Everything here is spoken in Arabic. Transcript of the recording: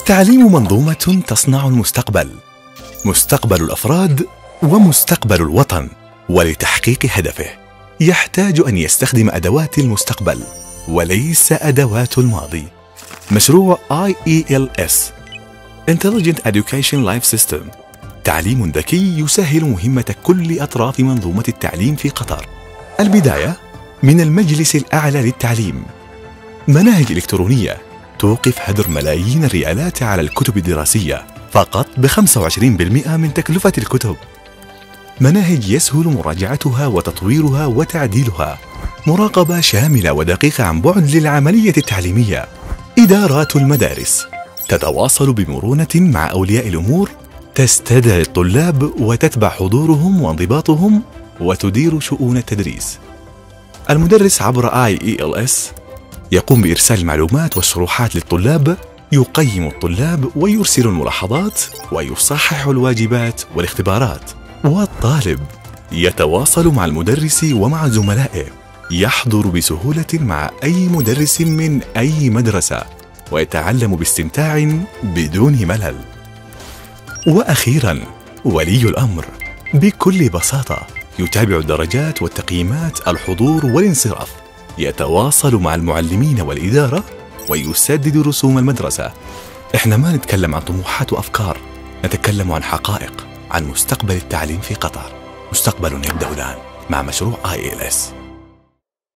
التعليم منظومة تصنع المستقبل، مستقبل الأفراد ومستقبل الوطن. ولتحقيق هدفه يحتاج أن يستخدم أدوات المستقبل وليس أدوات الماضي. مشروع IELS Intelligent Education Life System تعليم ذكي يسهل مهمة كل أطراف منظومة التعليم في قطر. البداية من المجلس الأعلى للتعليم. مناهج إلكترونية توقف هدر ملايين الريالات على الكتب الدراسية فقط ب25% من تكلفة الكتب. مناهج يسهل مراجعتها وتطويرها وتعديلها. مراقبة شاملة ودقيقة عن بعد للعملية التعليمية. إدارات المدارس تتواصل بمرونة مع أولياء الأمور، تستدعي الطلاب وتتبع حضورهم وانضباطهم وتدير شؤون التدريس. المدرس عبر IELS يقوم بإرسال المعلومات والشروحات للطلاب، يقيم الطلاب ويرسل الملاحظات ويصحح الواجبات والاختبارات. والطالب يتواصل مع المدرس ومع زملائه، يحضر بسهولة مع أي مدرس من أي مدرسة ويتعلم باستمتاع بدون ملل. وأخيراً ولي الأمر بكل بساطة يتابع الدرجات والتقييمات، الحضور والانصراف، يتواصل مع المعلمين والإدارة ويسدد رسوم المدرسة. إحنا ما نتكلم عن طموحات وأفكار، نتكلم عن حقائق، عن مستقبل التعليم في قطر. مستقبل يبدأ الآن مع مشروع IELS.